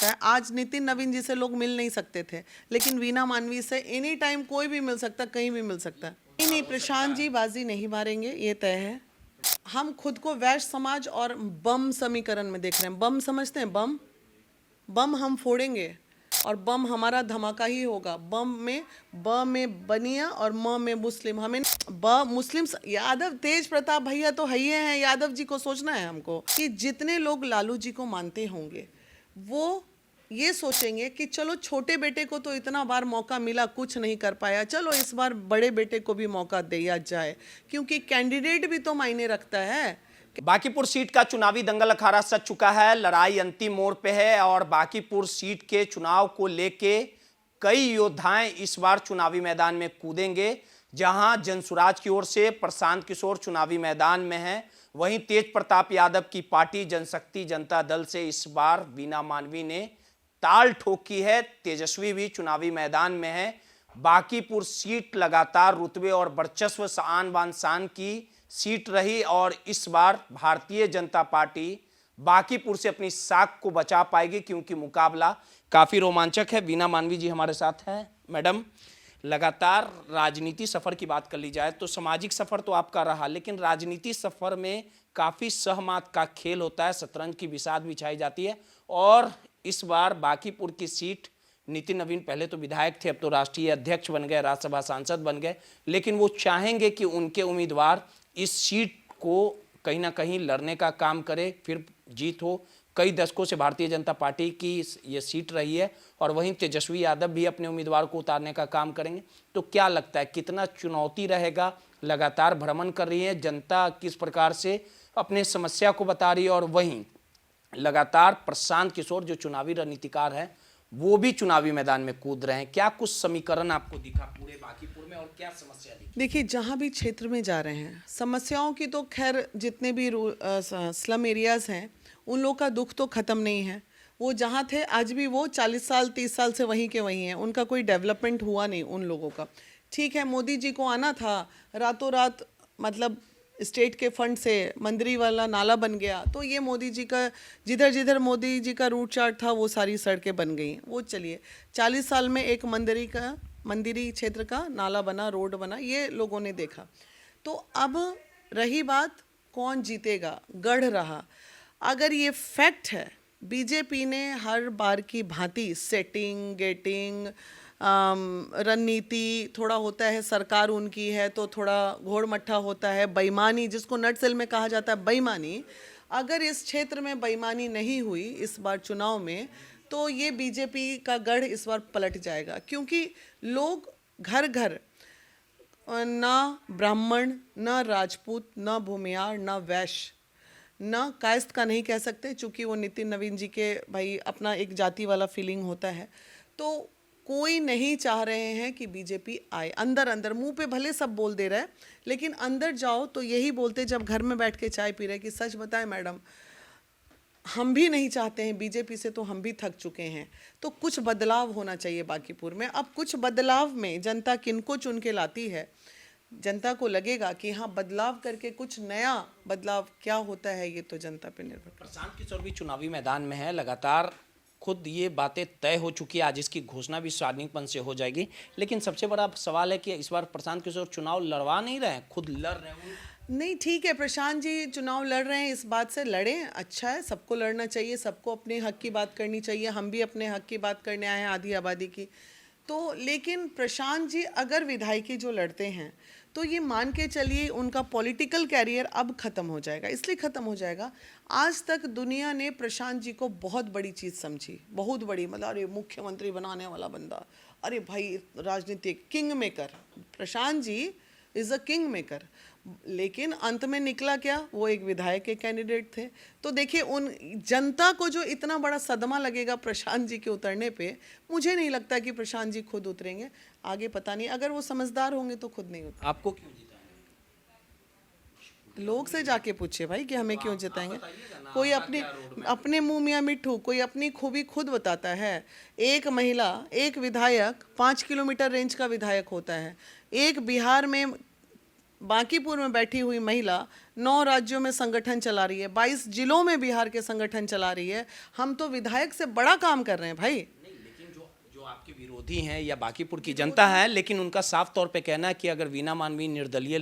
आज नितिन नवीन जी से लोग मिल नहीं सकते थे, लेकिन वीना मानवी से एनी टाइम कोई भी मिल सकता, कहीं भी मिल सकता है। नहीं, प्रशांत जी बाजी नहीं मारेंगे, ये तय है। हम खुद को वैश्य समाज और बम समीकरण में देख रहे हैं। बम समझते हैं? बम बम हम फोड़ेंगे और बम हमारा धमाका ही होगा। बम में ब में बनिया और म में मुस्लिम। हमें ब मुस्लिम यादव तेज प्रताप भैया तो है ही हैं। यादव जी को सोचना है हमको कि जितने लोग लालू जी को मानते होंगे वो ये सोचेंगे कि चलो छोटे बेटे को तो इतना बार मौका मिला, कुछ नहीं कर पाया, चलो इस बार बड़े बेटे को भी मौका दिया जाए, क्योंकि कैंडिडेट भी तो मायने रखता है। बांकीपुर सीट का चुनावी दंगल अखाड़ा सज चुका है। लड़ाई अंतिम मोड़ पे है और बांकीपुर सीट के चुनाव को लेके कई योद्धाएं इस बार चुनावी मैदान में कूदेंगे। जहां जनसुराज की ओर से प्रशांत किशोर चुनावी मैदान में हैं, वहीं तेज प्रताप यादव की पार्टी जनशक्ति जनता दल से इस बार वीना मानवी ने ताल ठोकी है। तेजस्वी भी चुनावी मैदान में है। बांकीपुर सीट लगातार रुतबे और वर्चस्व आन बान शान की सीट रही और इस बार भारतीय जनता पार्टी बांकीपुर से अपनी साख को बचा पाएगी, क्योंकि मुकाबला काफी रोमांचक है। वीना मानवी जी हमारे साथ हैं। मैडम, लगातार राजनीति सफर की बात कर ली जाए तो सामाजिक सफर तो आपका रहा, लेकिन राजनीति सफर में काफी सहमात का खेल होता है, शतरंज की बिसात बिछाई जाती है। और इस बार बांकीपुर की सीट नितिन नवीन पहले तो विधायक थे, अब तो राष्ट्रीय अध्यक्ष बन गए, राज्यसभा सांसद बन गए, लेकिन वो चाहेंगे कि उनके उम्मीदवार इस सीट को कहीं ना कहीं लड़ने का काम करे, फिर जीत हो। कई दशकों से भारतीय जनता पार्टी की ये सीट रही है और वहीं तेजस्वी यादव भी अपने उम्मीदवार को उतारने का काम करेंगे। तो क्या लगता है कितना चुनौती रहेगा? लगातार भ्रमण कर रही है जनता, किस प्रकार से अपने समस्या को बता रही है, और वहीं लगातार प्रशांत किशोर जो चुनावी रणनीतिकार है वो भी चुनावी मैदान में कूद रहे हैं। क्या कुछ समीकरण आपको दिखा पूरे बांकीपुर में और क्या समस्या दिखी? देखिए, जहाँ भी क्षेत्र में जा रहे हैं समस्याओं की तो खैर जितने भी स्लम एरियाज हैं उन लोगों का दुख तो ख़त्म नहीं है। वो जहाँ थे आज भी वो 40 साल 30 साल से वहीं के वहीं हैं, उनका कोई डेवलपमेंट हुआ नहीं उन लोगों का। ठीक है, मोदी जी को आना था, रातों रात मतलब स्टेट के फंड से मंदिरी वाला नाला बन गया, तो ये मोदी जी का जिधर जिधर मोदी जी का रूट चार्ट था वो सारी सड़कें बन गई। वो चलिए 40 साल में एक मंदिरी क्षेत्र का नाला बना, रोड बना, ये लोगों ने देखा। तो अब रही बात कौन जीतेगा, गढ़ रहा। अगर ये फैक्ट है, बीजेपी ने हर बार की भांति सेटिंग गेटिंग रणनीति थोड़ा होता है, सरकार उनकी है तो थोड़ा घोड़ मट्ठा होता है, बेईमानी जिसको नटसेल में कहा जाता है बेईमानी। अगर इस क्षेत्र में बेईमानी नहीं हुई इस बार चुनाव में तो ये बीजेपी का गढ़ इस बार पलट जाएगा, क्योंकि लोग घर घर ना ब्राह्मण, न राजपूत, न भूमियार, न वैश्य, न कायस्थ का नहीं कह सकते, चूँकि वो नितिन नवीन जी के भाई अपना एक जाति वाला फीलिंग होता है। तो कोई नहीं चाह रहे हैं कि बीजेपी आए। अंदर अंदर मुंह पे भले सब बोल दे रहा है, लेकिन अंदर जाओ तो यही बोलते जब घर में बैठ के चाय पी रहे कि सच बताएं मैडम, हम भी नहीं चाहते हैं बीजेपी से, तो हम भी थक चुके हैं। तो कुछ बदलाव होना चाहिए बांकीपुर में। अब कुछ बदलाव में जनता किनको चुन के लाती है, जनता को लगेगा कि हाँ बदलाव करके कुछ नया बदलाव क्या होता है, ये तो जनता पे निर्भर करता है। प्रशांत किशोर भी चुनावी मैदान में है, लगातार खुद ये बातें तय हो चुकी है, आज इसकी घोषणा भी सार्वजनिकपन से हो जाएगी। लेकिन सबसे बड़ा सवाल है कि इस बार प्रशांत किशोर चुनाव लड़वा नहीं रहे हैं, खुद लड़ रहे हैं। नहीं, ठीक है, प्रशांत जी चुनाव लड़ रहे हैं, इस बात से लड़ें, अच्छा है, सबको लड़ना चाहिए, सबको अपने हक की बात करनी चाहिए। हम भी अपने हक की बात करने आए हैं, आधी आबादी की। तो लेकिन प्रशांत जी अगर विधायकी जो लड़ते हैं तो ये मान के चलिए उनका पॉलिटिकल कैरियर अब ख़त्म हो जाएगा। इसलिए ख़त्म हो जाएगा, आज तक दुनिया ने प्रशांत जी को बहुत बड़ी चीज़ समझी, बहुत बड़ी, मतलब अरे मुख्यमंत्री बनाने वाला बंदा, अरे भाई राजनीतिक king maker. Prashant ji is a king maker, लेकिन अंत में निकला क्या, वो एक विधायक के कैंडिडेट थे। तो देखिए, उन जनता को जो इतना बड़ा सदमा लगेगा प्रशांत जी के उतरने पे, मुझे नहीं लगता कि प्रशांत जी खुद उतरेंगे। आगे पता नहीं, अगर वो समझदार होंगे तो खुद नहीं उतरेंगे। आपको क्यों जिताएंगे? लोग से जाके पूछिए भाई कि हमें क्यों जिताएंगे। कोई अपने मुंह मियाँ मिट्ठू, कोई अपनी खूबी खुद बताता है। एक महिला, एक विधायक 5 किलोमीटर रेंज का विधायक होता है। एक बिहार में बांकीपुर में बैठी हुई महिला 9 राज्यों में संगठन चला रही है, 22 जिलों में बिहार के संगठन चला रही है। हम तो विधायक से बड़ा काम कर रहे हैं भाई। नहीं, लेकिन जो जो आपके विरोधी हैं या बांकीपुर की जनता है, लेकिन उनका साफ तौर पे कहना है कि अगर वीना मानवी निर्दलीय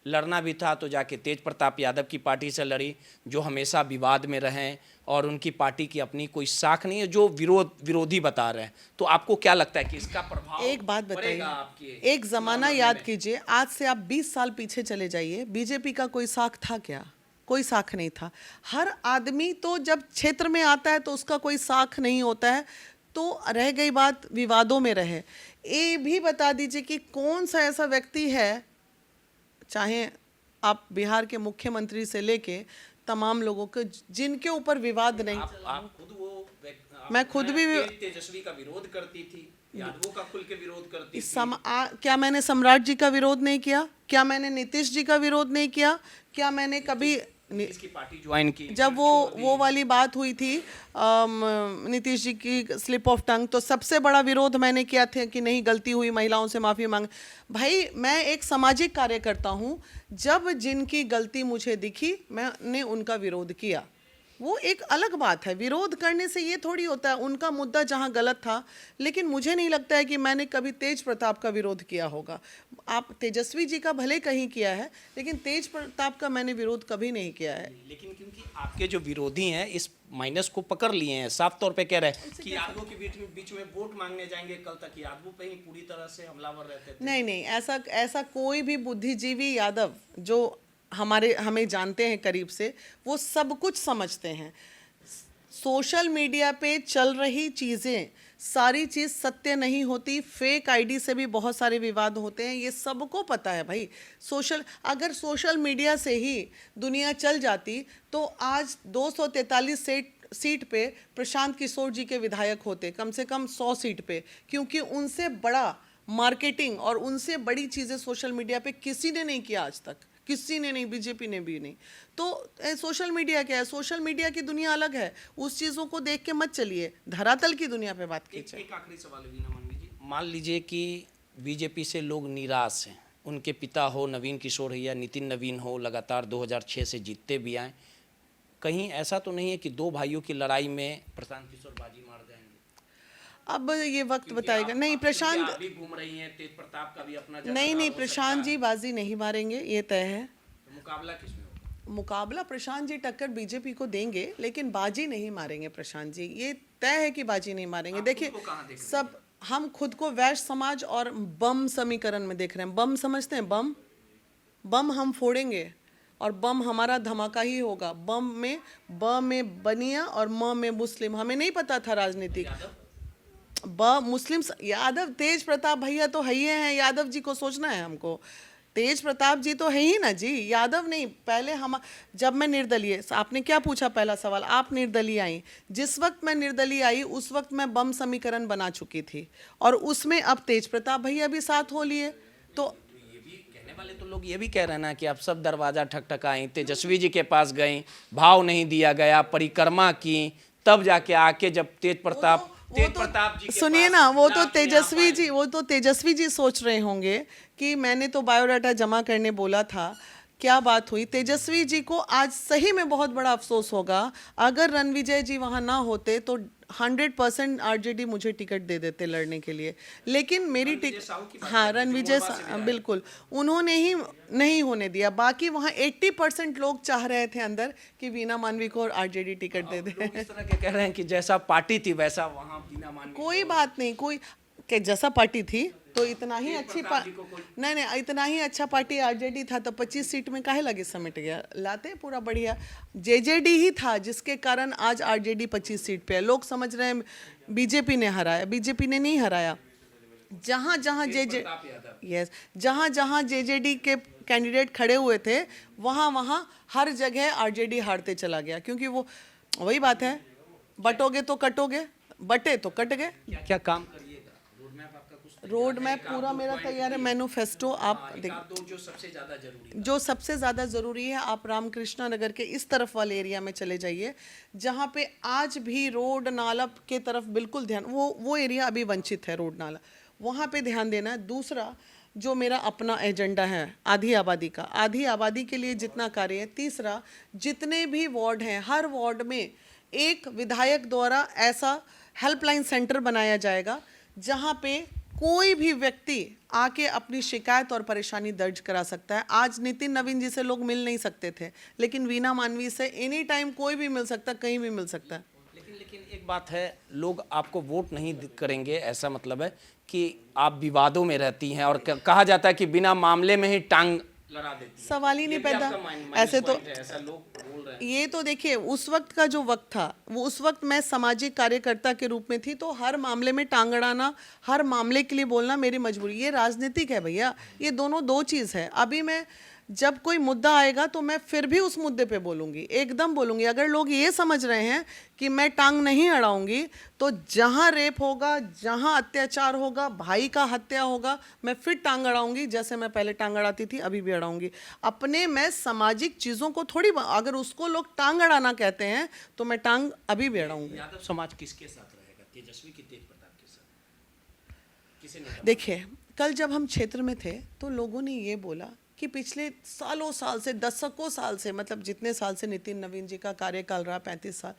लड़ना भी था तो जाके तेज प्रताप यादव की पार्टी से लड़ी, जो हमेशा विवाद में रहे और उनकी पार्टी की अपनी कोई साख नहीं है, जो विरोधी बता रहे हैं। तो आपको क्या लगता है कि इसका प्रभाव एक बात बताइए, पड़ेगा आपके एक जमाना याद कीजिए, आज से आप 20 साल पीछे चले जाइए, बीजेपी का कोई साख था क्या? कोई साख नहीं था। हर आदमी तो जब क्षेत्र में आता है तो उसका कोई साख नहीं होता है। तो रह गई बात विवादों में रहे, ये भी बता दीजिए कि कौन सा ऐसा व्यक्ति है, चाहे आप बिहार के मुख्यमंत्री से लेके तमाम लोगों को, जिनके ऊपर विवाद नहीं। आप खुद मैं खुद भी तेजस्वी का विरोध करती थी, यादवों का खुल के विरोध करती थी। क्या मैंने सम्राट जी का विरोध नहीं किया? क्या मैंने नीतीश जी का विरोध नहीं किया? क्या मैंने कभी इसकी पार्टी ज्वाइन की जब वो वाली बात हुई थी नीतीश जी की स्लिप ऑफ टंग, तो सबसे बड़ा विरोध मैंने किया था कि नहीं, गलती हुई, महिलाओं से माफ़ी मांग। भाई मैं एक सामाजिक कार्यकर्ता हूँ, जब जिनकी गलती मुझे दिखी मैंने उनका विरोध किया। वो एक अलग बात है, विरोध करने से ये थोड़ी होता है उनका मुद्दा जहाँ गलत था। लेकिन मुझे नहीं लगता है कि मैंने कभी तेज प्रताप का विरोध किया होगा। आप तेजस्वी जी का भले कहीं किया है, लेकिन तेज प्रताप का मैंने विरोध कभी नहीं किया है। लेकिन क्योंकि आपके जो विरोधी हैं इस माइनस को पकड़ लिए हैं, साफ तौर पे कह रहे हैं कि यादवों के बीच में वोट मांगने जाएंगे। कल तक यादवों पे ही पूरी तरह से हमलावर रहते थे। नहीं, ऐसा कोई भी बुद्धिजीवी यादव जो हमें जानते हैं करीब से, वो सब कुछ समझते हैं। सोशल मीडिया पे चल रही चीज़ें, सारी चीज़ सत्य नहीं होती। फेक आईडी से भी बहुत सारे विवाद होते हैं, ये सबको पता है भाई। अगर सोशल मीडिया से ही दुनिया चल जाती तो आज 243 सीट पे प्रशांत किशोर जी के विधायक होते, कम से कम 100 सीट पे, क्योंकि उनसे बड़ा मार्केटिंग और उनसे बड़ी चीज़ें सोशल मीडिया पे किसी ने नहीं किया आज तक, किसी ने नहीं, बीजेपी ने भी नहीं। तो सोशल मीडिया क्या है? सोशल मीडिया की दुनिया अलग है, उस चीज़ों को देख के मत चलिए, धरातल की दुनिया पे बात कीजिए। एक आखिरी सवाल वीना मानवी जी, मान लीजिए कि बीजेपी से लोग निराश हैं, उनके पिता हो नवीन किशोर या नितिन नवीन हो, लगातार 2006 से जीतते भी आए, कहीं ऐसा तो नहीं है कि दो भाइयों की लड़ाई में प्रशांत किशोर बाजी मार जाएंगे? अब ये वक्त बताएगा। नहीं, प्रशांत भी घूम रही हैं, तेज प्रताप का भी अपना नहीं, प्रशांत जी बाजी नहीं मारेंगे, ये तय है। तो मुकाबला किसमें होगा? मुकाबला प्रशांत जी टक्कर बीजेपी को देंगे, लेकिन बाजी नहीं मारेंगे प्रशांत जी, ये तय है कि बाजी नहीं मारेंगे। देखिए, सब हम खुद को वैश्य समाज और बम समीकरण में देख रहे हैं। बम समझते हैं? बम हम फोड़ेंगे और बम हमारा धमाका ही होगा। बम में ब में बनिया और म में मुस्लिम, हमें नहीं पता था राजनीतिक। मुस्लिम यादव, तेज प्रताप भैया तो है ही हैं, यादव जी को सोचना है हमको। तेज प्रताप जी तो है ही ना जी, यादव नहीं। पहले जब मैं निर्दलीय, आपने क्या पूछा पहला सवाल, आप निर्दलीय आई। जिस वक्त मैं निर्दलीय आई उस वक्त मैं बम समीकरण बना चुकी थी, और उसमें अब तेज प्रताप भैया भी साथ हो लिए। तो ये भी कहने वाले तो लोग ये भी कह रहे हैं ना कि आप सब दरवाजा ठकठकाई, तेजस्वी जी के पास गई, भाव नहीं दिया गया, परिक्रमा की, तब जाके आके जब तेज प्रताप जी के सुनिए ना, वो तो तेजस्वी जी सोच रहे होंगे कि मैंने तो बायोडाटा जमा करने बोला था, क्या बात हुई। तेजस्वी जी को आज सही में बहुत बड़ा अफसोस होगा, अगर रणविजय जी वहाँ ना होते तो 100% आरजेडी मुझे टिकट दे देते लड़ने के लिए। लेकिन मेरी टिकट, हाँ, रणविजय बिल्कुल, उन्होंने ही नहीं होने दिया। बाकी वहाँ 80% लोग चाह रहे थे अंदर कि वीना मानवी को आरजेडी टिकट दे दे। इस तरह के कह रहे हैं कि जैसा पार्टी थी वैसा वहाँ वीना मानवी। कोई बात नहीं, कोई कि जैसा पार्टी थी तो इतना ही अच्छी नहीं, इतना ही अच्छा पार्टी आरजेडी था तो 25 सीट में काहे लगे समेट गया, लाते पूरा बढ़िया। जेजेडी ही था जिसके कारण आज आरजेडी 25 सीट पे है। लोग समझ रहे हैं बीजेपी ने हराया, बीजेपी ने नहीं हराया। जहाँ जहाँ जेजेडी के कैंडिडेट खड़े हुए थे वहाँ हर जगह आरजेडी हारते चला गया, क्योंकि वो वही बात है, बटोगे तो कटोगे, बटे तो कट गए। क्या काम करिएगा? रोड मैप पूरा मेरा तैयार है, मैनिफेस्टो आप देखिए। जो सबसे ज़्यादा ज़रूरी है, आप रामकृष्णा नगर के इस तरफ वाले एरिया में चले जाइए, जहाँ पे आज भी रोड नाला के तरफ बिल्कुल ध्यान, वो एरिया अभी वंचित है, रोड नाला, वहाँ पे ध्यान देना है। दूसरा, जो मेरा अपना एजेंडा है आधी आबादी का, आधी आबादी के लिए जितना कार्य है। तीसरा, जितने भी वार्ड हैं हर वार्ड में एक विधायक द्वारा ऐसा हेल्पलाइन सेंटर बनाया जाएगा जहां पे कोई भी व्यक्ति आके अपनी शिकायत और परेशानी दर्ज करा सकता है। आज नितिन नवीन जी से लोग मिल नहीं सकते थे, लेकिन वीना मानवी से एनी टाइम कोई भी मिल सकता, कहीं भी मिल सकता है। लेकिन एक बात है, लोग आपको वोट नहीं करेंगे, ऐसा मतलब है कि आप विवादों में रहती हैं और कहा जाता है कि बिना मामले में ही टांग लड़ा देती हैं। सवाल ही नहीं ये भी पैदा। आपका माइनस ऐसे तो पॉइंट है, ऐसा लोग बोल रहे हैं। ये तो देखिए, उस वक्त का जो वक्त था, वो उस वक्त मैं सामाजिक कार्यकर्ता के रूप में थी, तो हर मामले में टांग अड़ाना, हर मामले के लिए बोलना मेरी मजबूरी। ये राजनीतिक है भैया, ये दोनों दो चीज़ है। अभी मैं जब कोई मुद्दा आएगा तो मैं फिर भी उस मुद्दे पे बोलूँगी, एकदम बोलूँगी। अगर लोग ये समझ रहे हैं कि मैं टांग नहीं अड़ाऊंगी, तो जहाँ रेप होगा, जहाँ अत्याचार होगा, भाई का हत्या होगा, मैं फिर टांग अड़ाऊंगी, जैसे मैं पहले टांग अड़ाती थी अभी भी अड़ाऊंगी। अपने मैं सामाजिक चीज़ों को थोड़ी, अगर उसको लोग टांग अड़ाना कहते हैं तो मैं टांग अभी भी अड़ाऊंगी। यादव समाज किसके साथ रहेगा, तेजस्वी की तेज प्रताप के साथ? किसे नेता? देखिए, कल जब हम क्षेत्र में थे तो लोगों ने ये बोला कि पिछले सालों साल से, दशकों साल से, मतलब जितने साल से नितिन नवीन जी का कार्यकाल रहा, 35 साल,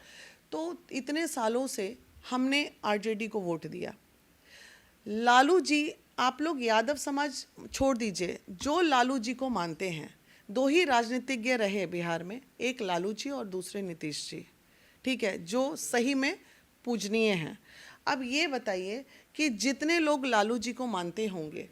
तो इतने सालों से हमने आरजेडी को वोट दिया। लालू जी, आप लोग यादव समाज छोड़ दीजिए, जो लालू जी को मानते हैं, दो ही राजनीतिज्ञ रहे बिहार में, एक लालू जी और दूसरे नीतीश जी, ठीक है, जो सही में पूजनीय हैं। अब ये बताइए कि जितने लोग लालू जी को मानते होंगे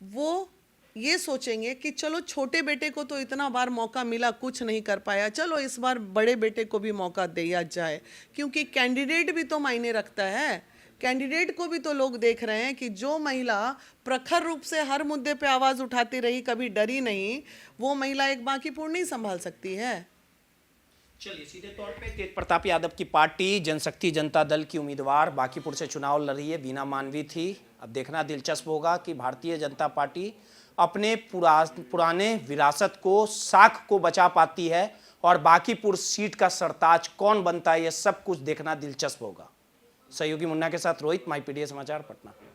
वो ये सोचेंगे कि चलो छोटे बेटे को तो इतना बार मौका मिला, कुछ नहीं कर पाया, चलो इस बार बड़े बेटे को भी मौका दिया जाए, क्योंकि कैंडिडेट भी तो मायने रखता है। कैंडिडेट को भी तो लोग देख रहे हैं कि जो महिला प्रखर रूप से हर मुद्दे पे आवाज़ उठाती रही, कभी डरी नहीं, वो महिला एक बांकीपुर नहीं संभाल सकती है। चलिए, सीधे तौर पे तेज प्रताप यादव की पार्टी जनशक्ति जनता दल की उम्मीदवार बांकीपुर से चुनाव लड़ रही है, वीना मानवी थी। अब देखना दिलचस्प होगा कि भारतीय जनता पार्टी अपने पुराने विरासत को, साख को बचा पाती है और बांकीपुर सीट का सरताज कौन बनता है, यह सब कुछ देखना दिलचस्प होगा। सहयोगी मुन्ना के साथ रोहित, माई पीडीए समाचार, पटना।